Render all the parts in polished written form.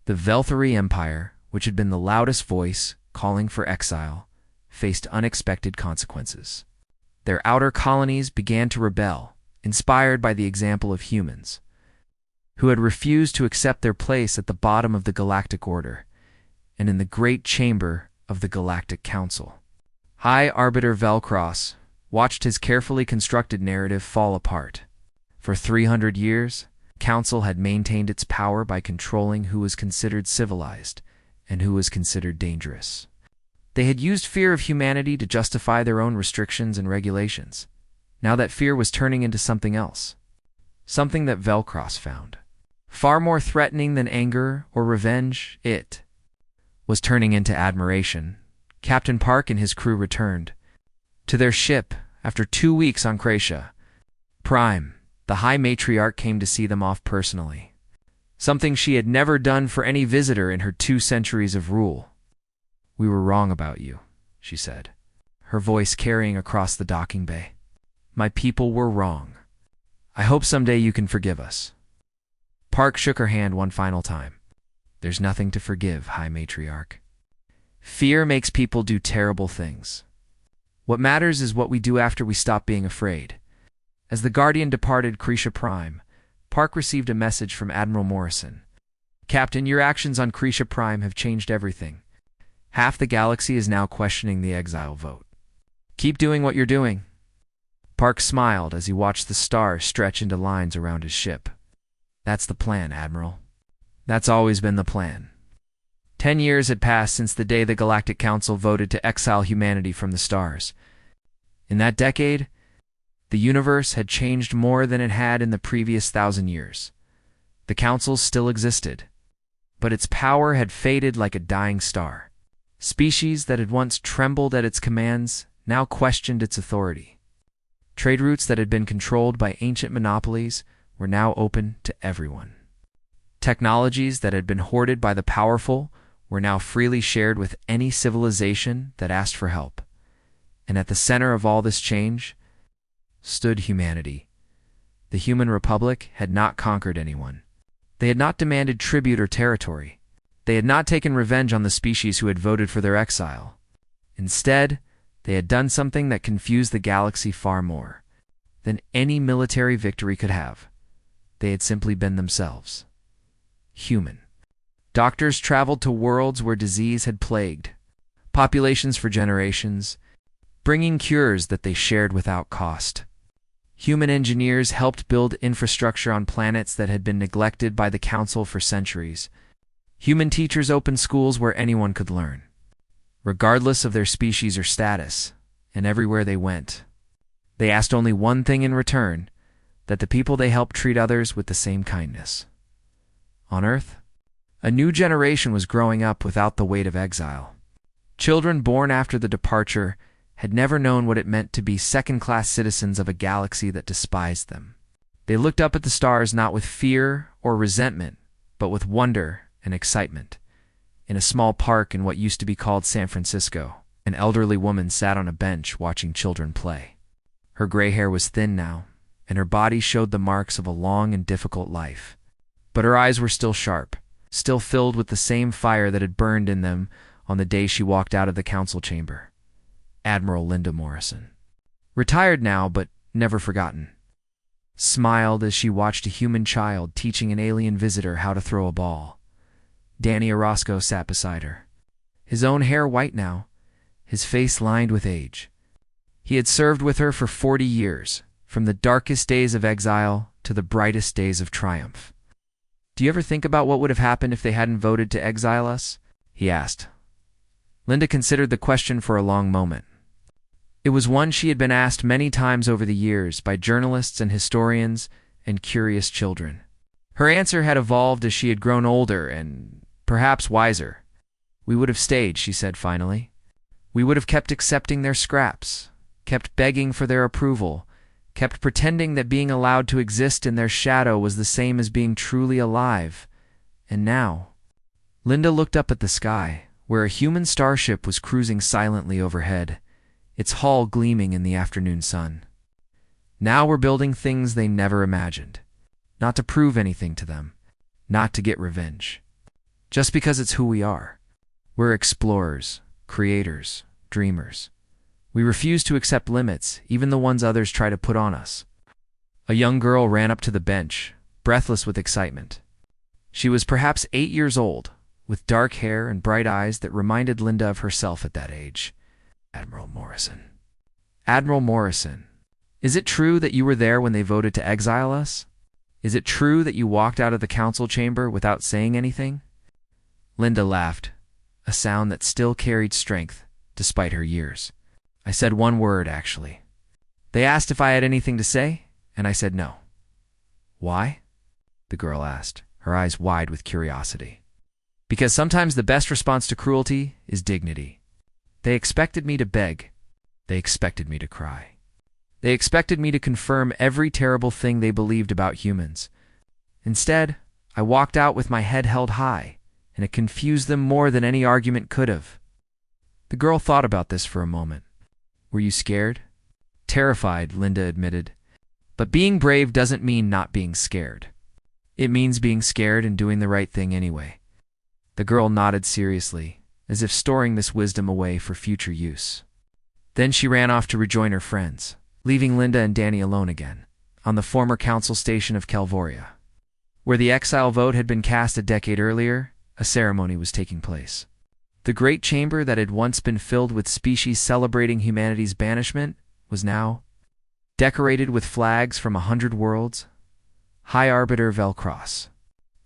The Velthari Empire, which had been the loudest voice calling for exile, faced unexpected consequences. Their outer colonies began to rebel, inspired by the example of humans, who had refused to accept their place at the bottom of the galactic order and in the great chamber of the Galactic Council. High Arbiter Velcross watched his carefully constructed narrative fall apart. For 300 years, Council had maintained its power by controlling who was considered civilized and who was considered dangerous. They had used fear of humanity to justify their own restrictions and regulations. Now that fear was turning into something else. Something that Velcross found far more threatening than anger or revenge. It was turning into admiration. Captain Park and his crew returned to their ship after 2 weeks on Kracia. Prime, the High Matriarch, came to see them off personally, something she had never done for any visitor in her 2 centuries of rule. "We were wrong about you," she said, her voice carrying across the docking bay. "My people were wrong. I hope someday you can forgive us." Park shook her hand one final time. "There's nothing to forgive, High Matriarch. Fear makes people do terrible things. What matters is what we do after we stop being afraid." As the Guardian departed Kracia Prime, Park received a message from Admiral Morrison. "Captain, your actions on Kracia Prime have changed everything. Half the galaxy is now questioning the exile vote. Keep doing what you're doing." Park smiled as he watched the stars stretch into lines around his ship. "That's the plan, Admiral. That's always been the plan." 10 years had passed since the day the Galactic Council voted to exile humanity from the stars. In that decade, the universe had changed more than it had in the previous 1,000 years. The Council still existed, but its power had faded like a dying star. Species that had once trembled at its commands now questioned its authority. Trade routes that had been controlled by ancient monopolies were now open to everyone. Technologies that had been hoarded by the powerful were now freely shared with any civilization that asked for help. And at the center of all this change stood humanity. The human republic had not conquered anyone. They had not demanded tribute or territory. They had not taken revenge on the species who had voted for their exile. Instead, they had done something that confused the galaxy far more than any military victory could have. They had simply been themselves. Human. Doctors traveled to worlds where disease had plagued populations for generations, bringing cures that they shared without cost. Human engineers helped build infrastructure on planets that had been neglected by the Council for centuries. Human teachers opened schools where anyone could learn, regardless of their species or status, and everywhere they went, they asked only one thing in return: that the people they helped treat others with the same kindness. On Earth, a new generation was growing up without the weight of exile. Children born after the departure had never known what it meant to be second-class citizens of a galaxy that despised them. They looked up at the stars not with fear or resentment, but with wonder and excitement. In a small park in what used to be called San Francisco, an elderly woman sat on a bench watching children play. Her gray hair was thin now, and her body showed the marks of a long and difficult life. But her eyes were still sharp, still filled with the same fire that had burned in them on the day she walked out of the council chamber. Admiral Linda Morrison, retired now but never forgotten, smiled as she watched a human child teaching an alien visitor how to throw a ball. Danny Orozco sat beside her, his own hair white now, his face lined with age. He had served with her for 40 years, from the darkest days of exile to the brightest days of triumph. "Do you ever think about what would have happened if they hadn't voted to exile us?" he asked. Linda considered the question for a long moment. It was one she had been asked many times over the years by journalists and historians and curious children. Her answer had evolved as she had grown older and perhaps wiser. "We would have stayed," she said finally. "We would have kept accepting their scraps, kept begging for their approval, kept pretending that being allowed to exist in their shadow was the same as being truly alive. And now..." Linda looked up at the sky, where a human starship was cruising silently overhead, its hull gleaming in the afternoon sun. "Now we're building things they never imagined. Not to prove anything to them, not to get revenge. just because it's who we are. We're explorers, creators, dreamers. We refuse to accept limits, even the ones others try to put on us. A young girl ran up to the bench, breathless with excitement. She was perhaps 8 years old, with dark hair and bright eyes that reminded Linda of herself at that age. Admiral Morrison. Admiral Morrison, is it true that you were there when they voted to exile us? Is it true that you walked out of the council chamber without saying anything? Linda laughed, a sound that still carried strength, despite her years. I said one word, actually. They asked if I had anything to say, and I said no. Why? The girl asked, her eyes wide with curiosity. Because sometimes the best response to cruelty is dignity. They expected me to beg. They expected me to cry. They expected me to confirm every terrible thing they believed about humans. Instead, I walked out with my head held high, and it confused them more than any argument could have. The girl thought about this for a moment. Were you scared? Terrified, Linda admitted. But being brave doesn't mean not being scared. It means being scared and doing the right thing anyway. The girl nodded seriously, as if storing this wisdom away for future use. Then she ran off to rejoin her friends, leaving Linda and Danny alone again, on the former council station of Calvoria. Where the exile vote had been cast a decade earlier, a ceremony was taking place. The great chamber that had once been filled with species celebrating humanity's banishment was now decorated with flags from 100 worlds. High Arbiter Velcross,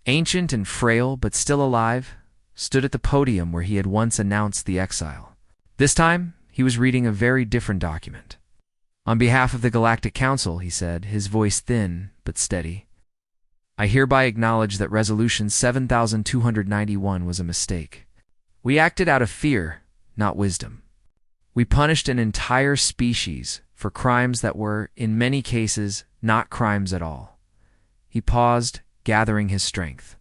ancient and frail but still alive, stood at the podium where he had once announced the exile. This time, he was reading a very different document. On behalf of the Galactic Council, he said, his voice thin but steady, I hereby acknowledge that Resolution 7291 was a mistake. We acted out of fear, not wisdom. We punished an entire species for crimes that were, in many cases, not crimes at all. He paused, gathering his strength.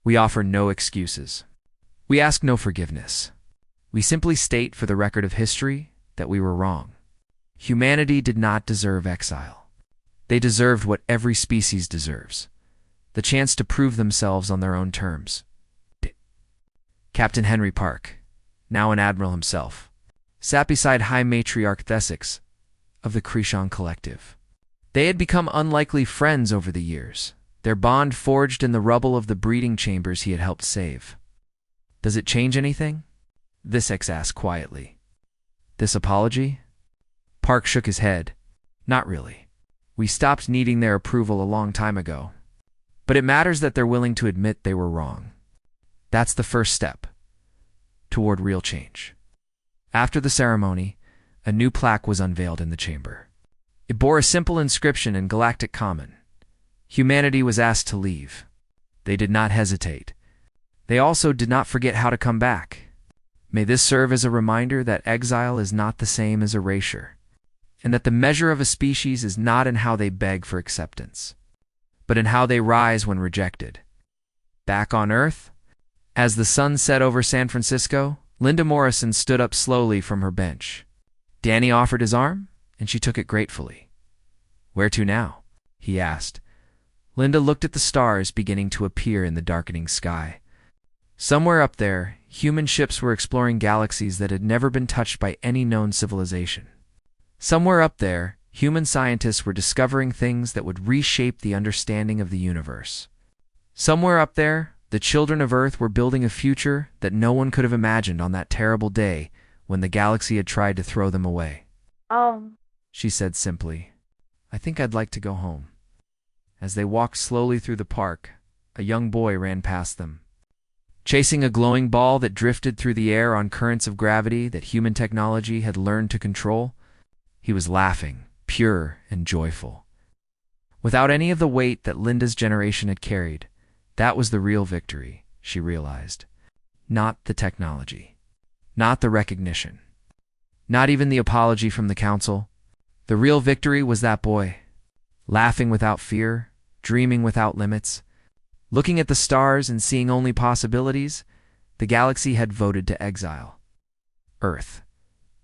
We offer no excuses. We ask no forgiveness. We simply state for the record of history that we were wrong. Humanity did not deserve exile. They deserved what every species deserves, the chance to prove themselves on their own terms. Captain Henry Park, now an admiral himself, sat beside High Matriarch Thesix of the Krishon Collective. They had become unlikely friends over the years, their bond forged in the rubble of the breeding chambers he had helped save. Does it change anything? Thesix asked quietly. This apology? Park shook his head. Not really. We stopped needing their approval a long time ago. But it matters that they're willing to admit they were wrong. That's the first step toward real change. After the ceremony, a new plaque was unveiled in the chamber. It bore a simple inscription in Galactic Common. Humanity was asked to leave. They did not hesitate. They also did not forget how to come back. May this serve as a reminder that exile is not the same as erasure, and that the measure of a species is not in how they beg for acceptance, but in how they rise when rejected. Back on Earth, as the sun set over San Francisco, Linda Morrison stood up slowly from her bench. Danny offered his arm, and she took it gratefully. Where to now? He asked. Linda looked at the stars beginning to appear in the darkening sky. Somewhere up there, human ships were exploring galaxies that had never been touched by any known civilization. Somewhere up there, human scientists were discovering things that would reshape the understanding of the universe. Somewhere up there, the children of Earth were building a future that no one could have imagined on that terrible day when the galaxy had tried to throw them away. She said simply, I think I'd like to go home. As they walked slowly through the park, a young boy ran past them, chasing a glowing ball that drifted through the air on currents of gravity that human technology had learned to control. He was laughing, pure and joyful. Without any of the weight that Linda's generation had carried, that was the real victory, she realized. Not the technology. Not the recognition. Not even the apology from the council. The real victory was that boy, laughing without fear, dreaming without limits, looking at the stars and seeing only possibilities. The galaxy had voted to exile Earth.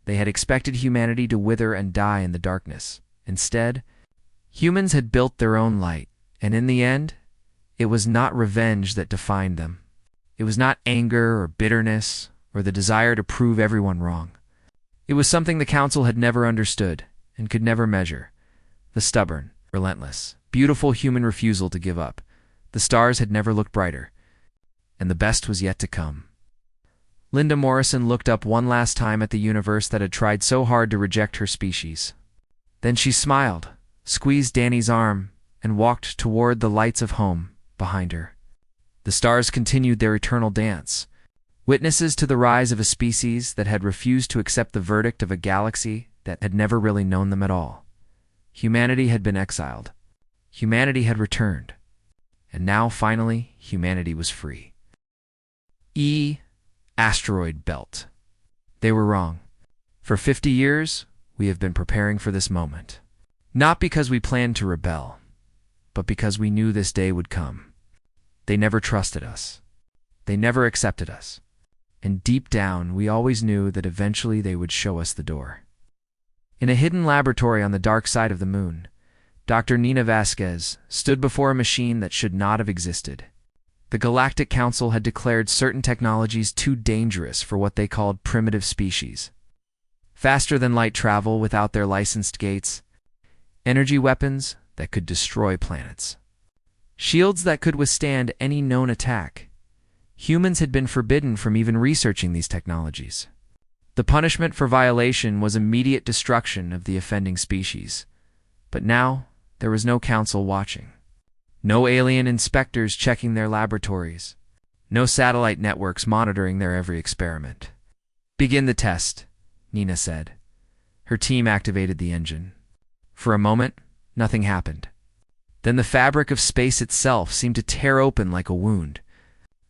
They had expected humanity to wither and die in the darkness. Instead, humans had built their own light, and in the end, it was not revenge that defined them. It was not anger or bitterness or the desire to prove everyone wrong. It was something the Council had never understood and could never measure. The stubborn, relentless, beautiful human refusal to give up. The stars had never looked brighter, and the best was yet to come. Linda Morrison looked up one last time at the universe that had tried so hard to reject her species. Then she smiled, squeezed Danny's arm, and walked toward the lights of home behind her. The stars continued their eternal dance, witnesses to the rise of a species that had refused to accept the verdict of a galaxy that had never really known them at all. Humanity had been exiled. Humanity had returned. And now, finally, humanity was free. Asteroid belt. They were wrong. For 50 years, we have been preparing for this moment. Not because we planned to rebel, but because we knew this day would come. They never trusted us. They never accepted us. And deep down, we always knew that eventually they would show us the door. In a hidden laboratory on the dark side of the moon, Dr. Nina Vasquez stood before a machine that should not have existed. The Galactic Council had declared certain technologies too dangerous for what they called primitive species. Faster-than-light travel without their licensed gates, energy weapons that could destroy planets, shields that could withstand any known attack. Humans had been forbidden from even researching these technologies. The punishment for violation was immediate destruction of the offending species. But now, there was no council watching. No alien inspectors checking their laboratories. No satellite networks monitoring their every experiment. "Begin the test," Nina said. Her team activated the engine. For a moment, nothing happened. Then the fabric of space itself seemed to tear open like a wound,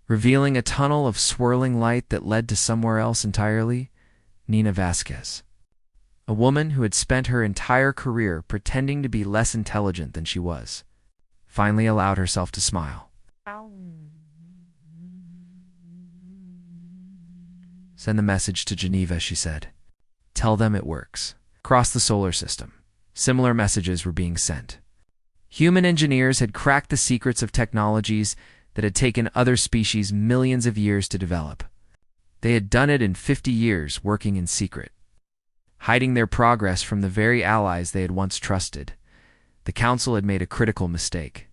revealing a tunnel of swirling light that led to somewhere else entirely. Nina Vasquez, a woman who had spent her entire career pretending to be less intelligent than she was, finally allowed herself to smile. "Send the message to Geneva," she said. "Tell them it works." Across the solar system, similar messages were being sent. Human engineers had cracked the secrets of technologies that had taken other species millions of years to develop. They had done it in 50 years, working in secret, hiding their progress from the very allies they had once trusted. The Council had made a critical mistake.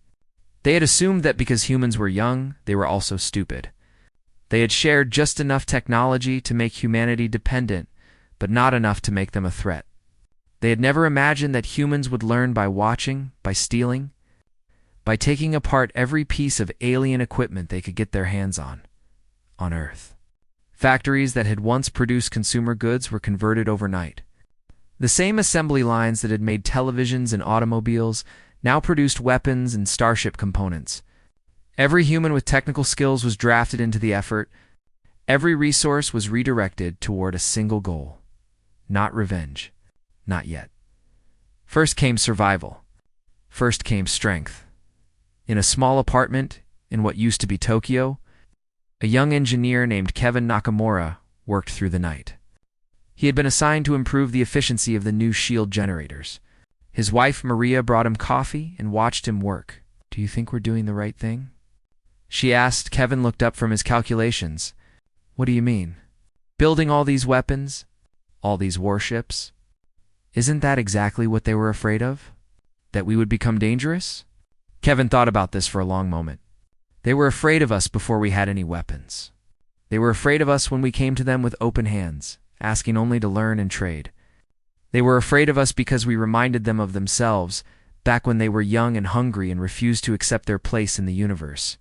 They had assumed that because humans were young, they were also stupid. They had shared just enough technology to make humanity dependent, but not enough to make them a threat. They had never imagined that humans would learn by watching, by stealing, by taking apart every piece of alien equipment they could get their hands on Earth. Factories that had once produced consumer goods were converted overnight. The same assembly lines that had made televisions and automobiles now produced weapons and starship components. Every human with technical skills was drafted into the effort. Every resource was redirected toward a single goal. Not revenge. Not yet. First came survival. First came strength. In a small apartment in what used to be Tokyo, a young engineer named Kevin Nakamura worked through the night. He had been assigned to improve the efficiency of the new shield generators. His wife, Maria, brought him coffee and watched him work. "Do you think we're doing the right thing?" she asked. Kevin looked up from his calculations. "What do you mean? Building all these weapons? All these warships? Isn't that exactly what they were afraid of? That we would become dangerous?" Kevin thought about this for a long moment. "They were afraid of us before we had any weapons. They were afraid of us when we came to them with open hands, asking only to learn and trade. They were afraid of us because we reminded them of themselves back when they were young and hungry and refused to accept their place in the universe."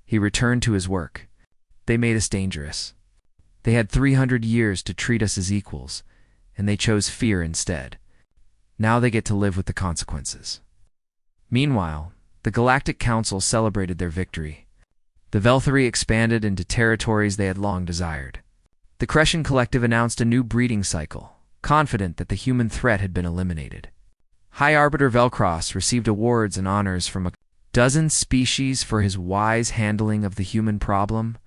He returned to his work. "They made us dangerous. They had 300 years to treat us as equals, and they chose fear instead. Now they get to live with the consequences." Meanwhile, the Galactic Council celebrated their victory. The Velthari expanded into territories they had long desired. The Crescent Collective announced a new breeding cycle, confident that the human threat had been eliminated. High Arbiter Velcross received awards and honors from a dozen species for his wise handling of the human problem.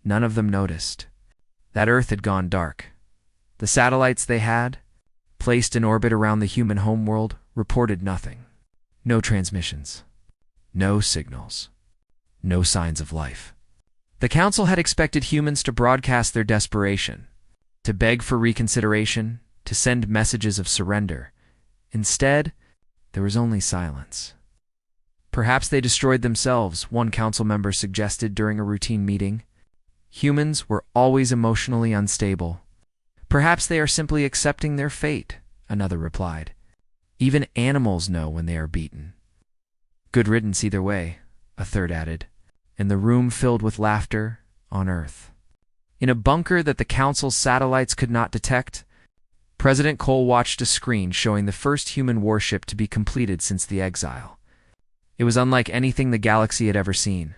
None of them noticed that Earth had gone dark. The satellites they had, placed in orbit around the human homeworld, reported nothing. No transmissions. No signals. No signs of life. The Council had expected humans to broadcast their desperation, to beg for reconsideration, to send messages of surrender. Instead, there was only silence. Perhaps they destroyed themselves, one council member suggested during a routine meeting. Humans were always emotionally unstable. Perhaps they are simply accepting their fate, another replied. Even animals know when they are beaten. Good riddance either way, a third added, and the room filled with laughter on Earth. In a bunker that the Council's satellites could not detect, President Cole watched a screen showing the first human warship to be completed since the exile. It was unlike anything the galaxy had ever seen,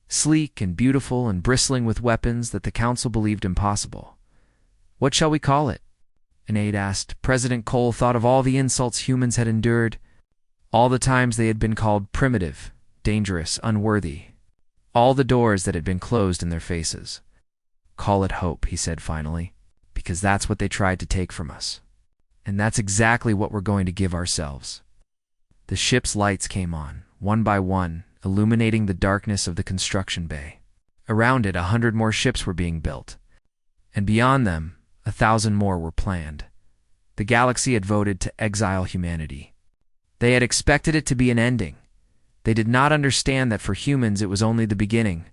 sleek and beautiful and bristling with weapons that the Council believed impossible. What shall we call it? An aide asked. President Cole thought of all the insults humans had endured, all the times they had been called primitive, dangerous, unworthy, all the doors that had been closed in their faces. Call it hope, he said finally, because that's what they tried to take from us. And that's exactly what we're going to give ourselves. The ship's lights came on, one by one, illuminating the darkness of the construction bay. Around it, 100 more ships were being built, and beyond them, 1,000 more were planned. The galaxy had voted to exile humanity. They had expected it to be an ending. They did not understand that for humans it was only the beginning.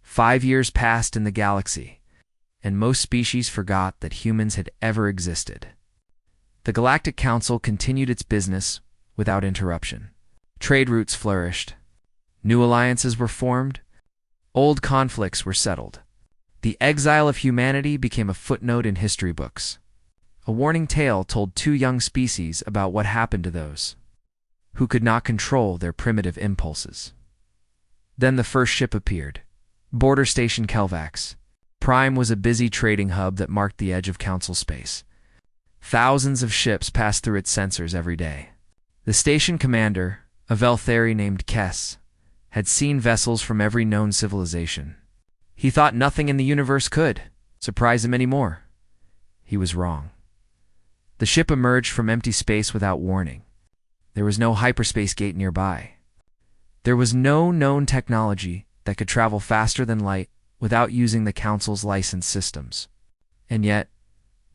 5 years passed in the galaxy, and most species forgot that humans had ever existed. The Galactic Council continued its business without interruption. Trade routes flourished. New alliances were formed. Old conflicts were settled. The exile of humanity became a footnote in history books. A warning tale told 2 young species about what happened to those who could not control their primitive impulses. Then the first ship appeared. Border Station Kelvax. Prime was a busy trading hub that marked the edge of Council space. Thousands of ships passed through its sensors every day. The station commander, a Veltheri named Kess, had seen vessels from every known civilization. He thought nothing in the universe could surprise him anymore. He was wrong. The ship emerged from empty space without warning. There was no hyperspace gate nearby. There was no known technology that could travel faster than light without using the Council's licensed systems. And yet,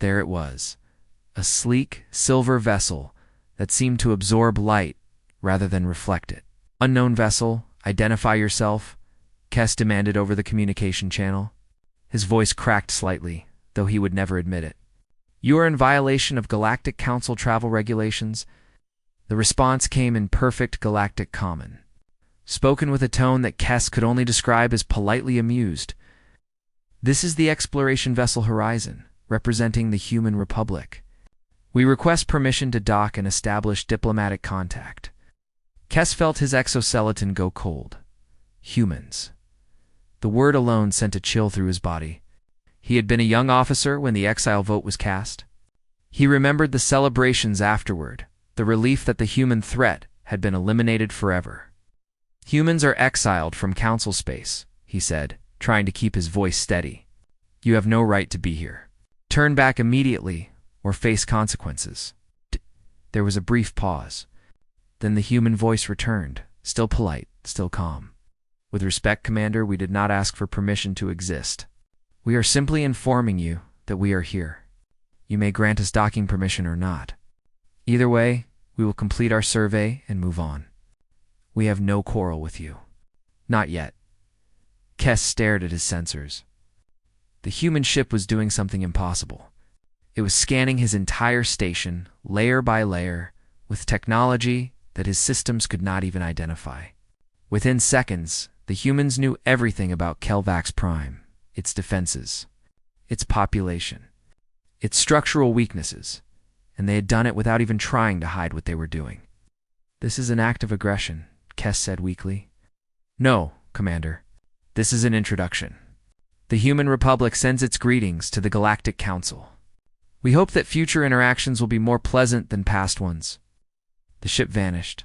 there it was, a sleek, silver vessel that seemed to absorb light rather than reflect it. Unknown vessel, identify yourself, Kess demanded over the communication channel. His voice cracked slightly, though he would never admit it. You are in violation of Galactic Council travel regulations. The response came in perfect galactic common, spoken with a tone that Kess could only describe as politely amused. This is the exploration vessel Horizon, representing the Human Republic. We request permission to dock and establish diplomatic contact. Kess felt his exoskeleton go cold. Humans. The word alone sent a chill through his body. He had been a young officer when the exile vote was cast. He remembered the celebrations afterward, the relief that the human threat had been eliminated forever. Humans are exiled from Council space, he said, trying to keep his voice steady. You have no right to be here. Turn back immediately or face consequences. There was a brief pause. Then the human voice returned, still polite, still calm. With respect, Commander, we did not ask for permission to exist. We are simply informing you that we are here. You may grant us docking permission or not. Either way, we will complete our survey and move on. We have no quarrel with you. Not yet. Kess stared at his sensors. The human ship was doing something impossible. It was scanning his entire station, layer by layer, with technology that his systems could not even identify. Within seconds, the humans knew everything about Kelvax Prime, its defenses, its population, its structural weaknesses, and they had done it without even trying to hide what they were doing. This is an act of aggression, Kess said weakly. No, Commander. This is an introduction. The Human Republic sends its greetings to the Galactic Council. We hope that future interactions will be more pleasant than past ones. The ship vanished.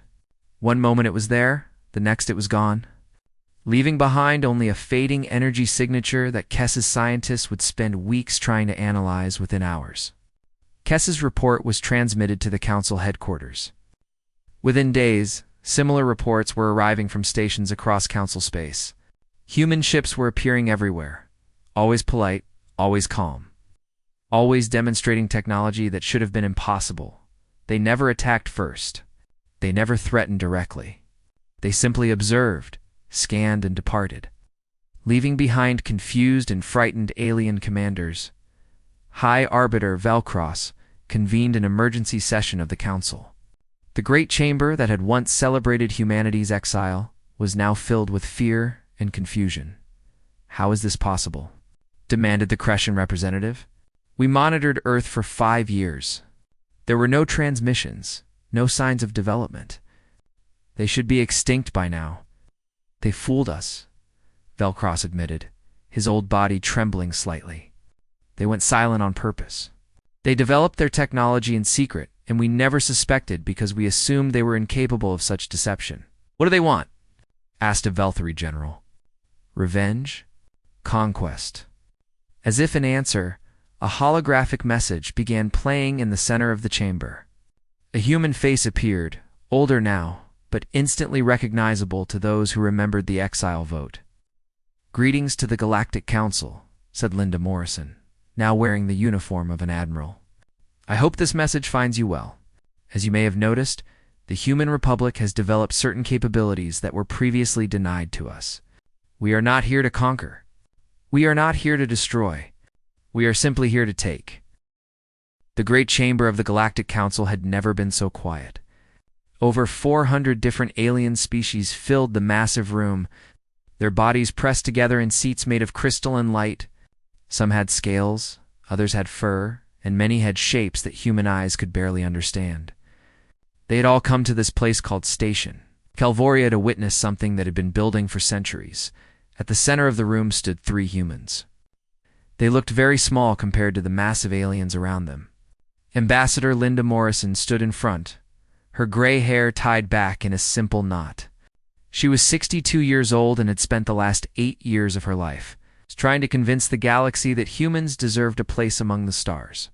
One moment it was there, the next it was gone, leaving behind only a fading energy signature that Kess's scientists would spend weeks trying to analyze within hours. Kess's report was transmitted to the Council headquarters. Within days, similar reports were arriving from stations across Council space. Human ships were appearing everywhere, always polite, always calm, always demonstrating technology that should have been impossible. They never attacked first. They never threatened directly. They simply observed, scanned, and departed, leaving behind confused and frightened alien commanders. High Arbiter Velcross convened an emergency session of the Council. The great chamber that had once celebrated humanity's exile was now filled with fear and confusion. "How is this possible?" demanded the Crescent representative. "We monitored Earth for 5 years. There were no transmissions, no signs of development. They should be extinct by now." "They fooled us," Velcross admitted, his old body trembling slightly. "They went silent on purpose. They developed their technology in secret, and we never suspected because we assumed they were incapable of such deception." "What do they want?" asked a Velthari general. "Revenge? Conquest." As if in answer, a holographic message began playing in the center of the chamber. A human face appeared, older now, but instantly recognizable to those who remembered the exile vote. "Greetings to the Galactic Council," said Linda Morrison, now wearing the uniform of an admiral. "I hope this message finds you well. As you may have noticed, the Human Republic has developed certain capabilities that were previously denied to us. We are not here to conquer. We are not here to destroy. We are simply here to take." The great chamber of the Galactic Council had never been so quiet. Over 400 different alien species filled the massive room, their bodies pressed together in seats made of crystal and light. Some had scales, others had fur, and many had shapes that human eyes could barely understand. They had all come to this place called Station, Calvoria, to witness something that had been building for centuries. At the center of the room stood 3 humans. They looked very small compared to the massive aliens around them. Ambassador Linda Morrison stood in front, her gray hair tied back in a simple knot. She was 62 years old and had spent the last 8 years of her life trying to convince the galaxy that humans deserved a place among the stars.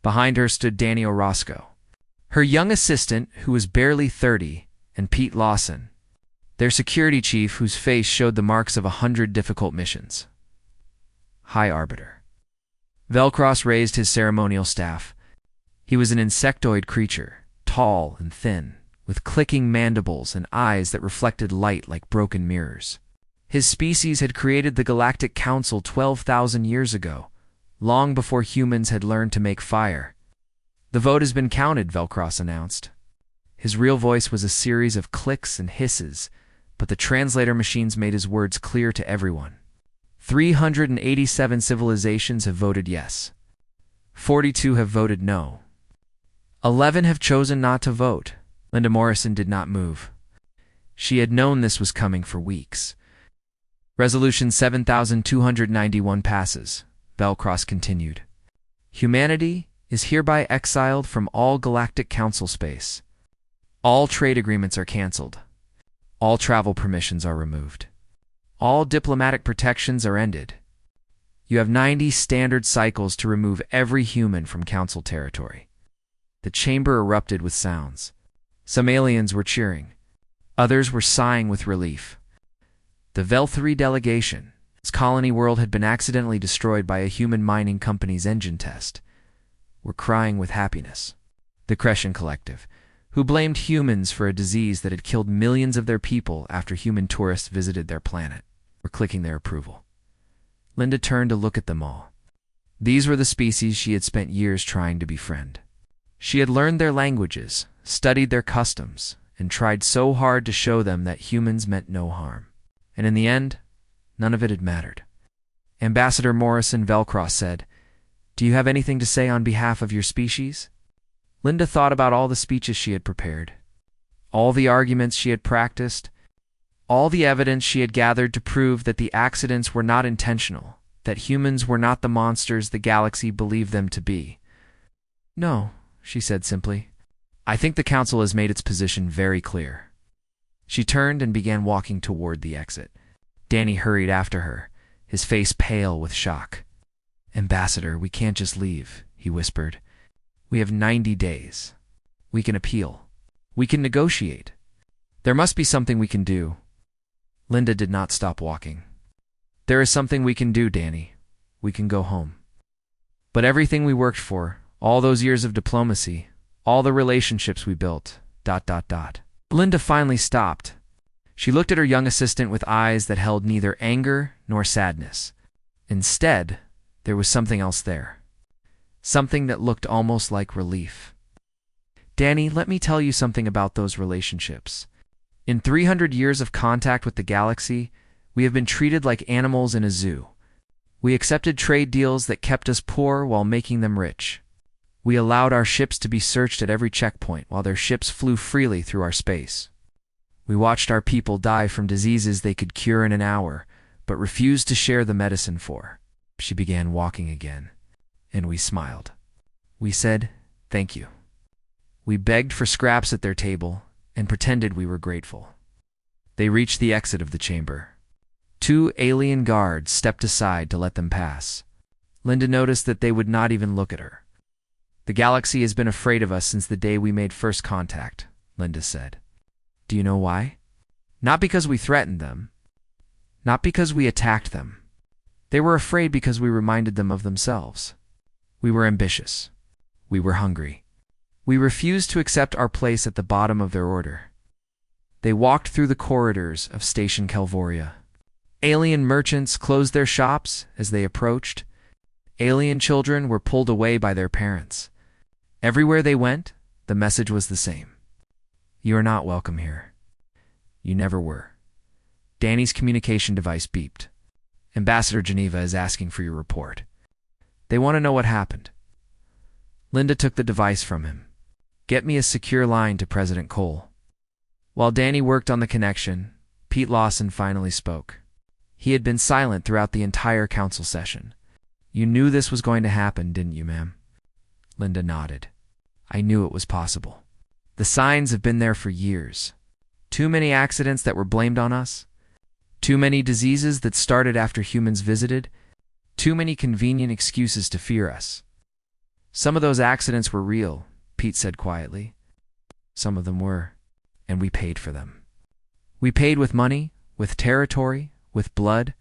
Behind her stood Danny Orozco, her young assistant, who was barely 30, and Pete Lawson, their security chief, whose face showed the marks of 100 difficult missions. High Arbiter. Velcross raised his ceremonial staff. He was an insectoid creature, tall and thin, with clicking mandibles and eyes that reflected light like broken mirrors. His species had created the Galactic Council 12,000 years ago, long before humans had learned to make fire. "The vote has been counted," Velcross announced. His real voice was a series of clicks and hisses, but the translator machines made his words clear to everyone. 387 civilizations have voted yes. 42 have voted no. 11 have chosen not to vote. Linda Morrison did not move. She had known this was coming for weeks. Resolution 7291 passes, Velcross continued. "Humanity is hereby exiled from all Galactic Council space. All trade agreements are canceled. All travel permissions are removed. All diplomatic protections are ended. You have 90 standard cycles to remove every human from Council territory." The chamber erupted with sounds. Some aliens were cheering. Others were sighing with relief. The Velthari delegation, its colony world had been accidentally destroyed by a human mining company's engine test, were crying with happiness. The Crescent Collective, who blamed humans for a disease that had killed millions of their people after human tourists visited their planet, were clicking their approval. Linda turned to look at them all. These were the species she had spent years trying to befriend. She had learned their languages, studied their customs, and tried so hard to show them that humans meant no harm. And in the end, none of it had mattered. Ambassador Morrison, Velcross said, "Do you have anything to say on behalf of your species?" Linda thought about all the speeches she had prepared, all the arguments she had practiced, all the evidence she had gathered to prove that the accidents were not intentional, that humans were not the monsters the galaxy believed them to be. "No," she said simply. "I think the Council has made its position very clear." She turned and began walking toward the exit. Danny hurried after her, his face pale with shock. "Ambassador, we can't just leave," he whispered. "We have 90 days. We can appeal. We can negotiate. There must be something we can do." Linda did not stop walking. There is something we can do, Danny. We can go home. But everything we worked for, all those years of diplomacy, all the relationships we built, ... Linda finally stopped. She looked at her young assistant with eyes that held neither anger nor sadness. Instead, there was something else there. Something that looked almost like relief. Danny, let me tell you something about those relationships. In 300 years of contact with the galaxy, we have been treated like animals in a zoo. We accepted trade deals that kept us poor while making them rich. We allowed our ships to be searched at every checkpoint while their ships flew freely through our space. We watched our people die from diseases they could cure in an hour, but refused to share the medicine for. She began walking again, and we smiled. We said, "Thank you." We begged for scraps at their table and pretended we were grateful. They reached the exit of the chamber. 2 alien guards stepped aside to let them pass. Linda noticed that they would not even look at her. "The galaxy has been afraid of us since the day we made first contact," Linda said. "Do you know why? Not because we threatened them. Not because we attacked them. They were afraid because we reminded them of themselves. We were ambitious. We were hungry. We refused to accept our place at the bottom of their order." They walked through the corridors of Station Calvoria. Alien merchants closed their shops as they approached. Alien children were pulled away by their parents. Everywhere they went, the message was the same. "You are not welcome here. You never were." Danny's communication device beeped. "Ambassador Geneva is asking for your report. They want to know what happened." Linda took the device from him. "Get me a secure line to President Cole." While Danny worked on the connection, Pete Lawson finally spoke. He had been silent throughout the entire council session. "You knew this was going to happen, didn't you, ma'am?" Linda nodded. "I knew it was possible. The signs have been there for years. Too many accidents that were blamed on us. Too many diseases that started after humans visited. Too many convenient excuses to fear us." "Some of those accidents were real," Pete said quietly. "Some of them were, and we paid for them. We paid with money, with territory, with blood,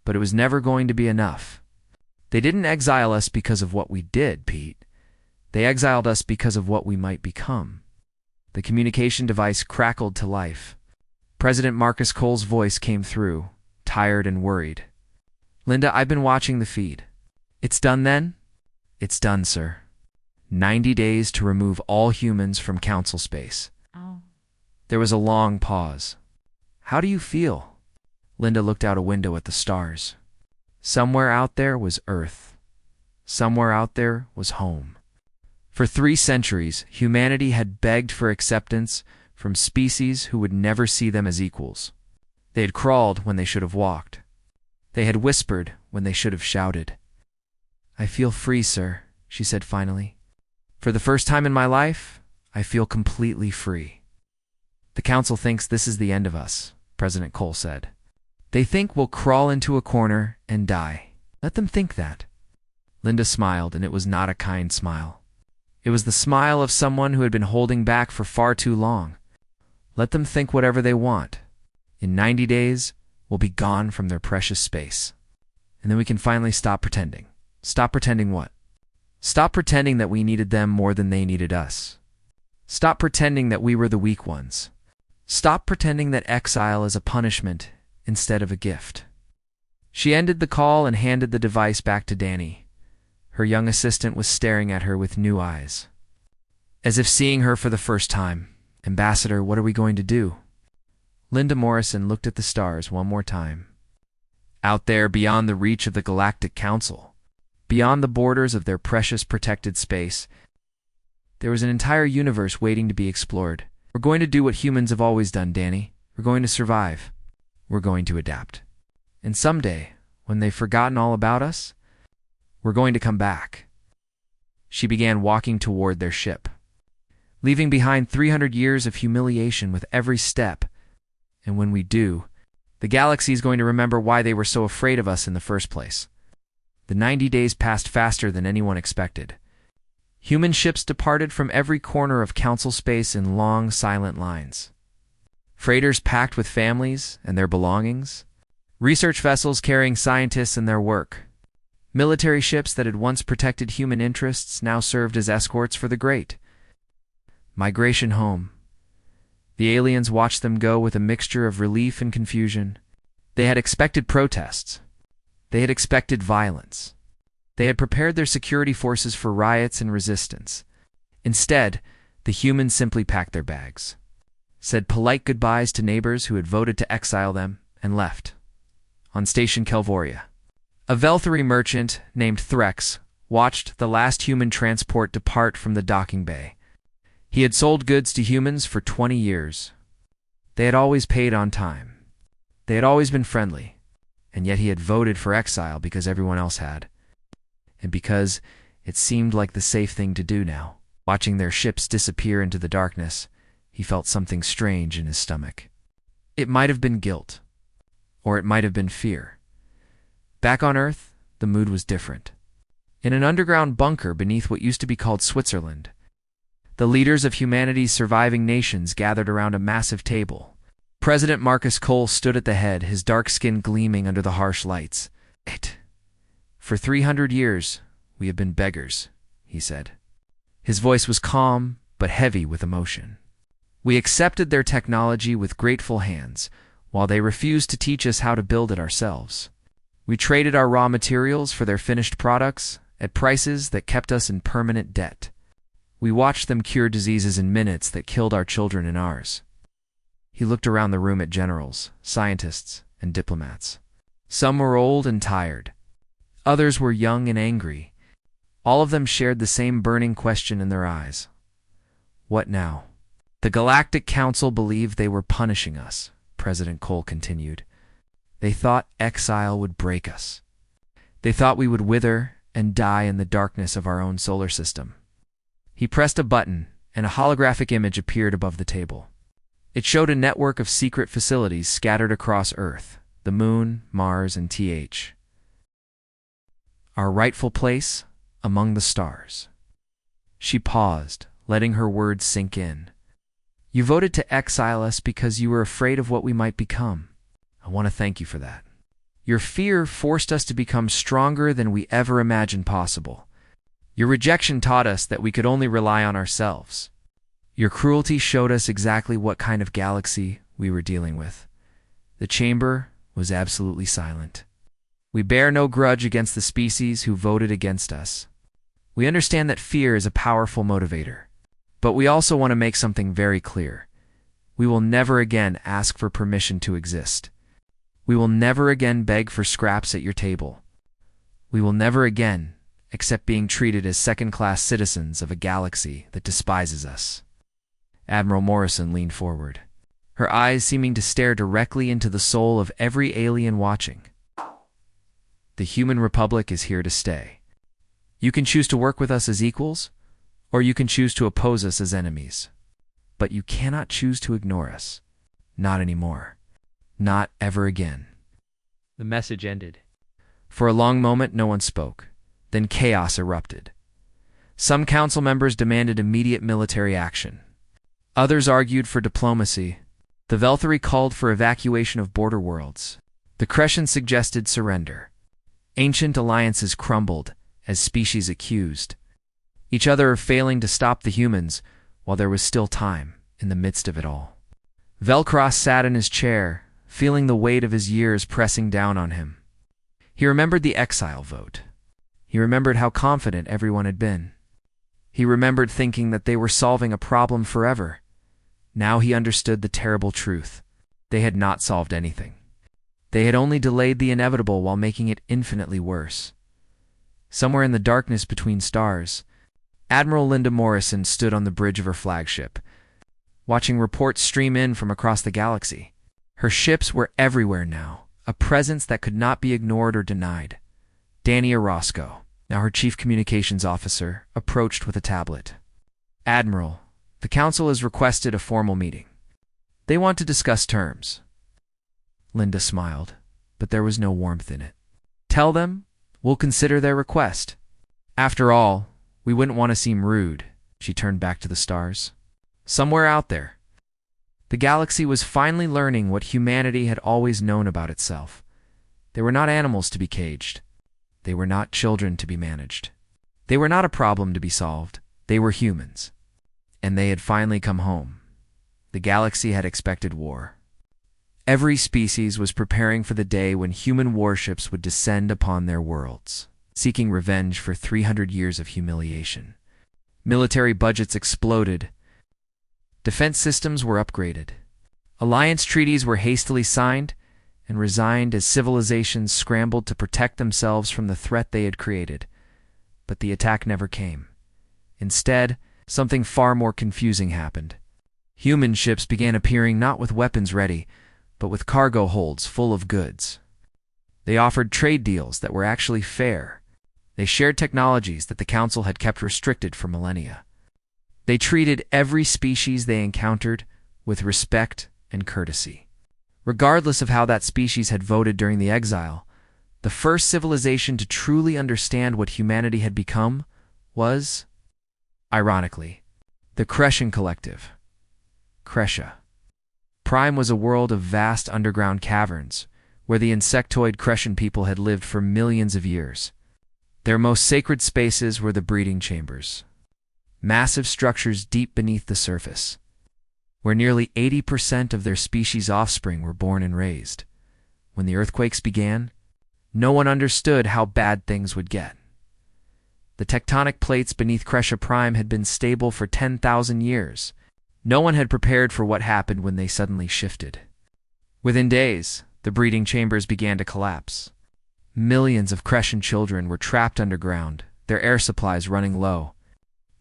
but it was never going to be enough. They didn't exile us because of what we did, Pete. They exiled us because of what we might become." The communication device crackled to life. President Marcus Cole's voice came through, tired and worried. "Linda, I've been watching the feed. It's done then?" "It's done, sir. 90 days to remove all humans from council space." Oh. There was a long pause. "How do you feel?" Linda looked out a window at the stars. Somewhere out there was Earth. Somewhere out there was home. For 3 centuries, humanity had begged for acceptance from species who would never see them as equals. They had crawled when they should have walked. They had whispered when they should have shouted. "I feel free, sir," she said finally. "For the first time in my life, I feel completely free." "The council thinks this is the end of us," President Cole said. "They think we'll crawl into a corner and die. Let them think that." Linda smiled, and it was not a kind smile. It was the smile of someone who had been holding back for far too long. Let them think whatever they want. In 90 days, we'll be gone from their precious space. And then we can finally stop pretending. Stop pretending what? Stop pretending that we needed them more than they needed us. Stop pretending that we were the weak ones. Stop pretending that exile is a punishment instead of a gift. She ended the call and handed the device back to Danny. Her young assistant was staring at her with new eyes, as if seeing her for the first time. "Ambassador, what are we going to do?" Linda Morrison looked at the stars one more time. Out there, beyond the reach of the Galactic Council, beyond the borders of their precious protected space, there was an entire universe waiting to be explored. "We're going to do what humans have always done, Danny. We're going to survive. We're going to adapt. And someday, when they've forgotten all about us, we're going to come back." She began walking toward their ship, leaving behind 300 years of humiliation with every step. And when we do, the galaxy is going to remember why they were so afraid of us in the first place. The 90 days passed faster than anyone expected. Human ships departed from every corner of council space in long, silent lines. Freighters packed with families and their belongings, Research vessels carrying scientists and their work. Military ships that had once protected human interests now served as escorts for the great. Migration home. The aliens watched them go with a mixture of relief and confusion. They had expected protests. They had expected violence. They had prepared their security forces for riots and resistance. Instead, the humans simply packed their bags, said polite goodbyes to neighbors who had voted to exile them, and left. On Station Kelvoria, a Velthari merchant named Threx watched the last human transport depart from the docking bay. He had sold goods to humans for 20 years. They had always paid on time. They had always been friendly, and yet he had voted for exile because everyone else had. And because it seemed like the safe thing to do now. Watching their ships disappear into the darkness, he felt something strange in his stomach. It might have been guilt, or it might have been fear. Back on Earth, the mood was different. In an underground bunker beneath what used to be called Switzerland, the leaders of humanity's surviving nations gathered around a massive table. President Marcus Cole stood at the head, his dark skin gleaming under the harsh lights. For 300 years, we have been beggars, he said. His voice was calm, but heavy with emotion. We accepted their technology with grateful hands, while they refused to teach us how to build it ourselves. We traded our raw materials for their finished products at prices that kept us in permanent debt. We watched them cure diseases in minutes that killed our children and ours. He looked around the room at generals, scientists, and diplomats. Some were old and tired. Others were young and angry. All of them shared the same burning question in their eyes. What now? The Galactic Council believed they were punishing us, President Cole continued. They thought exile would break us. They thought we would wither and die in the darkness of our own solar system. He pressed a button, and a holographic image appeared above the table. It showed a network of secret facilities scattered across Earth, the Moon, Mars, and TH. Our rightful place among the stars. She paused, letting her words sink in. You voted to exile us because you were afraid of what we might become. I want to thank you for that. Your fear forced us to become stronger than we ever imagined possible. Your rejection taught us that we could only rely on ourselves. Your cruelty showed us exactly what kind of galaxy we were dealing with. The chamber was absolutely silent. We bear no grudge against the species who voted against us. We understand that fear is a powerful motivator. But we also want to make something very clear. We will never again ask for permission to exist. We will never again beg for scraps at your table. We will never again accept being treated as second-class citizens of a galaxy that despises us. Admiral Morrison leaned forward, her eyes seeming to stare directly into the soul of every alien watching. The human republic is here to stay. You can choose to work with us as equals, or you can choose to oppose us as enemies. But you cannot choose to ignore us. Not anymore. Not ever again. The message ended. For a long moment, no one spoke. Then chaos erupted. Some council members demanded immediate military action. Others argued for diplomacy. The Velthari called for evacuation of border worlds. The Crescent suggested surrender. Ancient alliances crumbled as species accused each other of failing to stop the humans while there was still time in the midst of it all. Velcross sat in his chair, feeling the weight of his years pressing down on him. He remembered the exile vote. He remembered how confident everyone had been. He remembered thinking that they were solving a problem forever. Now he understood the terrible truth. They had not solved anything. They had only delayed the inevitable while making it infinitely worse. Somewhere in the darkness between stars, Admiral Linda Morrison stood on the bridge of her flagship, watching reports stream in from across the galaxy. Her ships were everywhere now, a presence that could not be ignored or denied. Danny Orozco, now her chief communications officer, approached with a tablet. Admiral, the Council has requested a formal meeting. They want to discuss terms. Linda smiled, but there was no warmth in it. Tell them we'll consider their request. After all, we wouldn't want to seem rude. She turned back to the stars. Somewhere out there, the galaxy was finally learning what humanity had always known about itself. They were not animals to be caged. They were not children to be managed. They were not a problem to be solved. They were humans. And they had finally come home. The galaxy had expected war. Every species was preparing for the day when human warships would descend upon their worlds, seeking revenge for 300 years of humiliation. Military budgets exploded. Defense systems were upgraded. Alliance treaties were hastily signed and resigned as civilizations scrambled to protect themselves from the threat they had created. But the attack never came. Instead, something far more confusing happened. Human ships began appearing not with weapons ready, but with cargo holds full of goods. They offered trade deals that were actually fair. They shared technologies that the Council had kept restricted for millennia. They treated every species they encountered with respect and courtesy. Regardless of how that species had voted during the exile, the first civilization to truly understand what humanity had become was, ironically, the Crescent Collective. Crescia. Prime was a world of vast underground caverns, where the insectoid Crescent people had lived for millions of years. Their most sacred spaces were the breeding chambers, massive structures deep beneath the surface, where nearly 80% of their species' offspring were born and raised. When the earthquakes began, no one understood how bad things would get. The tectonic plates beneath Crescia Prime had been stable for 10,000 years. No one had prepared for what happened when they suddenly shifted. Within days, the breeding chambers began to collapse. Millions of Crescent children were trapped underground, their air supplies running low,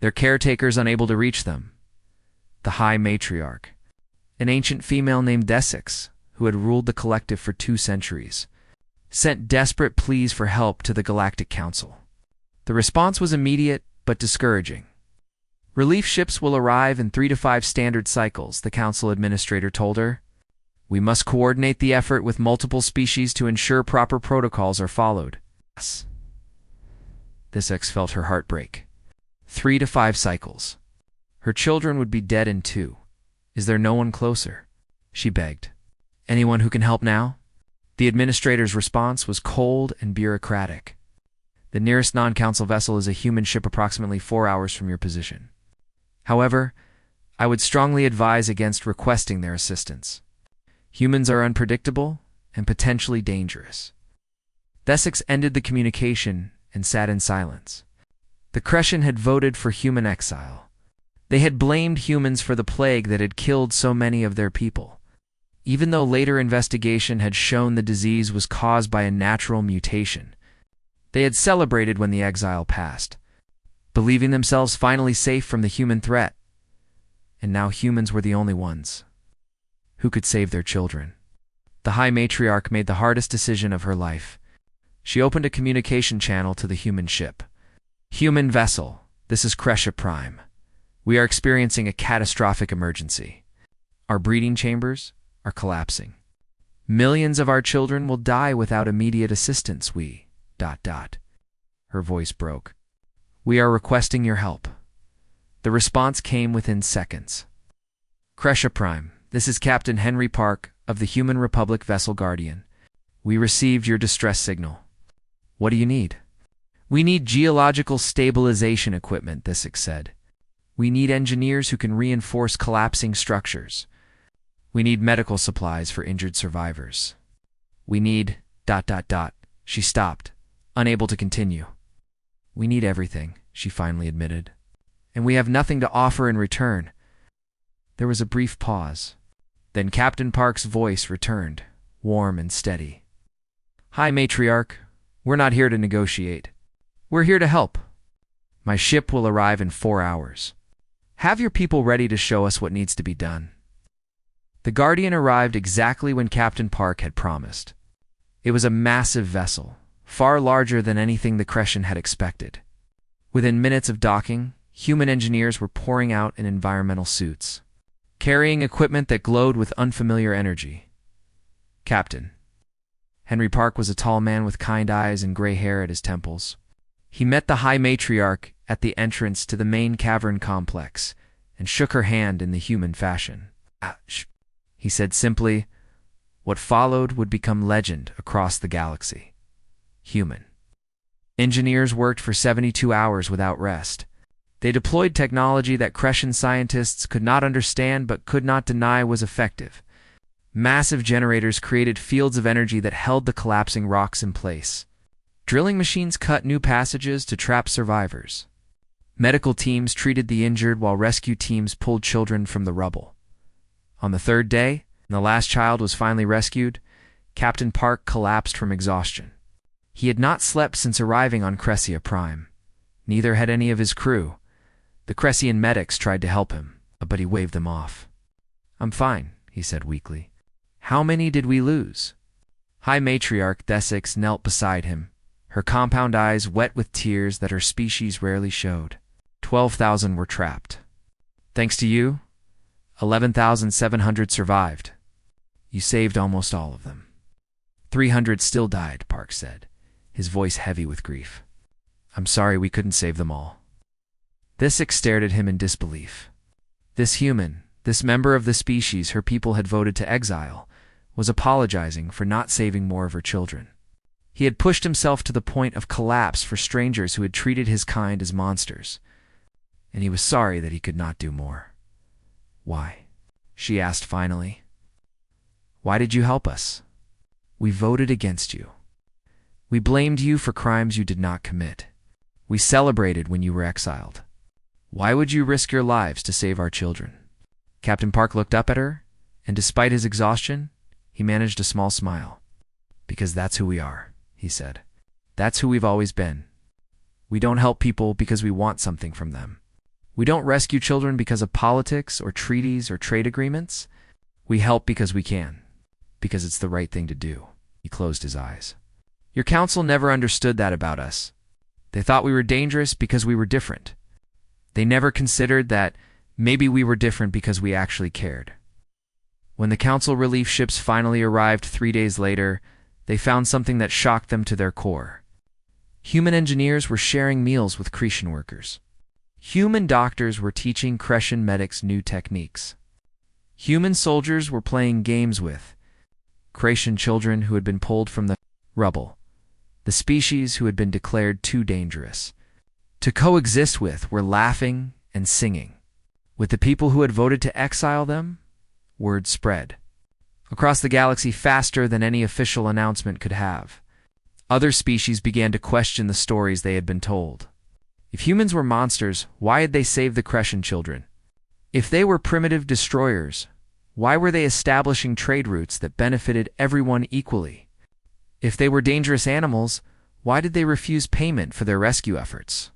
their caretakers unable to reach them. The High Matriarch, an ancient female named Desix, who had ruled the collective for 2 centuries, sent desperate pleas for help to the Galactic Council. The response was immediate but discouraging. Relief ships will arrive in 3 to 5 standard cycles, the Council Administrator told her. We must coordinate the effort with multiple species to ensure proper protocols are followed. Yes. Desix felt her heart break. 3 to 5 cycles. Her children would be dead in 2. Is there no one closer? She begged. Anyone who can help now? The administrator's response was cold and bureaucratic. The nearest non-council vessel is a human ship approximately 4 hours from your position. However, I would strongly advise against requesting their assistance. Humans are unpredictable and potentially dangerous. Desix ended the communication and sat in silence. The Crescent had voted for human exile. They had blamed humans for the plague that had killed so many of their people. Even though later investigation had shown the disease was caused by a natural mutation, they had celebrated when the exile passed, believing themselves finally safe from the human threat. And now humans were the only ones who could save their children. The High Matriarch made the hardest decision of her life. She opened a communication channel to the human ship. Human vessel, this is Crescia Prime. We are experiencing a catastrophic emergency. Our breeding chambers are collapsing. Millions of our children will die without immediate assistance. Her voice broke. We are requesting your help. The response came within seconds. Crescia Prime, this is Captain Henry Park of the Human Republic vessel Guardian. We received your distress signal. What do you need? We need geological stabilization equipment, Desix said. We need engineers who can reinforce collapsing structures. We need medical supplies for injured survivors. We need... She stopped, unable to continue. We need everything, she finally admitted. And we have nothing to offer in return. There was a brief pause. Then Captain Park's voice returned, warm and steady. High Matriarch, we're not here to negotiate. We're here to help. My ship will arrive in 4 hours. Have your people ready to show us what needs to be done. The Guardian arrived exactly when Captain Park had promised. It was a massive vessel, far larger than anything the Crescent had expected. Within minutes of docking, human engineers were pouring out in environmental suits, carrying equipment that glowed with unfamiliar energy. Captain. Henry Park was a tall man with kind eyes and gray hair at his temples. He met the High Matriarch at the entrance to the main cavern complex and shook her hand in the human fashion. He said simply, What followed would become legend across the galaxy. Human engineers worked for 72 hours without rest. They deployed technology that Crescent scientists could not understand but could not deny was effective. Massive generators created fields of energy that held the collapsing rocks in place. Drilling machines cut new passages to trap survivors. Medical teams treated the injured while rescue teams pulled children from the rubble. On the third day, when the last child was finally rescued, Captain Park collapsed from exhaustion. He had not slept since arriving on Crescia Prime. Neither had any of his crew. The Crescian medics tried to help him, but he waved them off. "I'm fine," he said weakly. "How many did we lose?" High Matriarch Thesix knelt beside him, her compound eyes wet with tears that her species rarely showed. 12,000 were trapped. Thanks to you, 11,700 survived. You saved almost all of them. 300 still died, Park said, his voice heavy with grief. "I'm sorry we couldn't save them all." Thesix stared at him in disbelief. This human, this member of the species her people had voted to exile, was apologizing for not saving more of her children. He had pushed himself to the point of collapse for strangers who had treated his kind as monsters, and he was sorry that he could not do more. "Why?" she asked finally. "Why did you help us? We voted against you. We blamed you for crimes you did not commit. We celebrated when you were exiled. Why would you risk your lives to save our children?" Captain Park looked up at her, and despite his exhaustion, he managed a small smile. "Because that's who we are," he said. "That's who we've always been. We don't help people because we want something from them. We don't rescue children because of politics or treaties or trade agreements. We help because we can, because it's the right thing to do." He closed his eyes. "Your council never understood that about us. They thought we were dangerous because we were different. They never considered that maybe we were different because we actually cared." When the council relief ships finally arrived 3 days later, they found something that shocked them to their core. Human engineers were sharing meals with Crescian workers. Human doctors were teaching Crescian medics new techniques. Human soldiers were playing games with Crescian children who had been pulled from the rubble, the species who had been declared too dangerous to coexist with, were laughing and singing. With the people who had voted to exile them, word spread across the galaxy faster than any official announcement could have. Other species began to question the stories they had been told. If humans were monsters, why had they saved the Crescian children? If they were primitive destroyers, why were they establishing trade routes that benefited everyone equally? If they were dangerous animals, why did they refuse payment for their rescue efforts?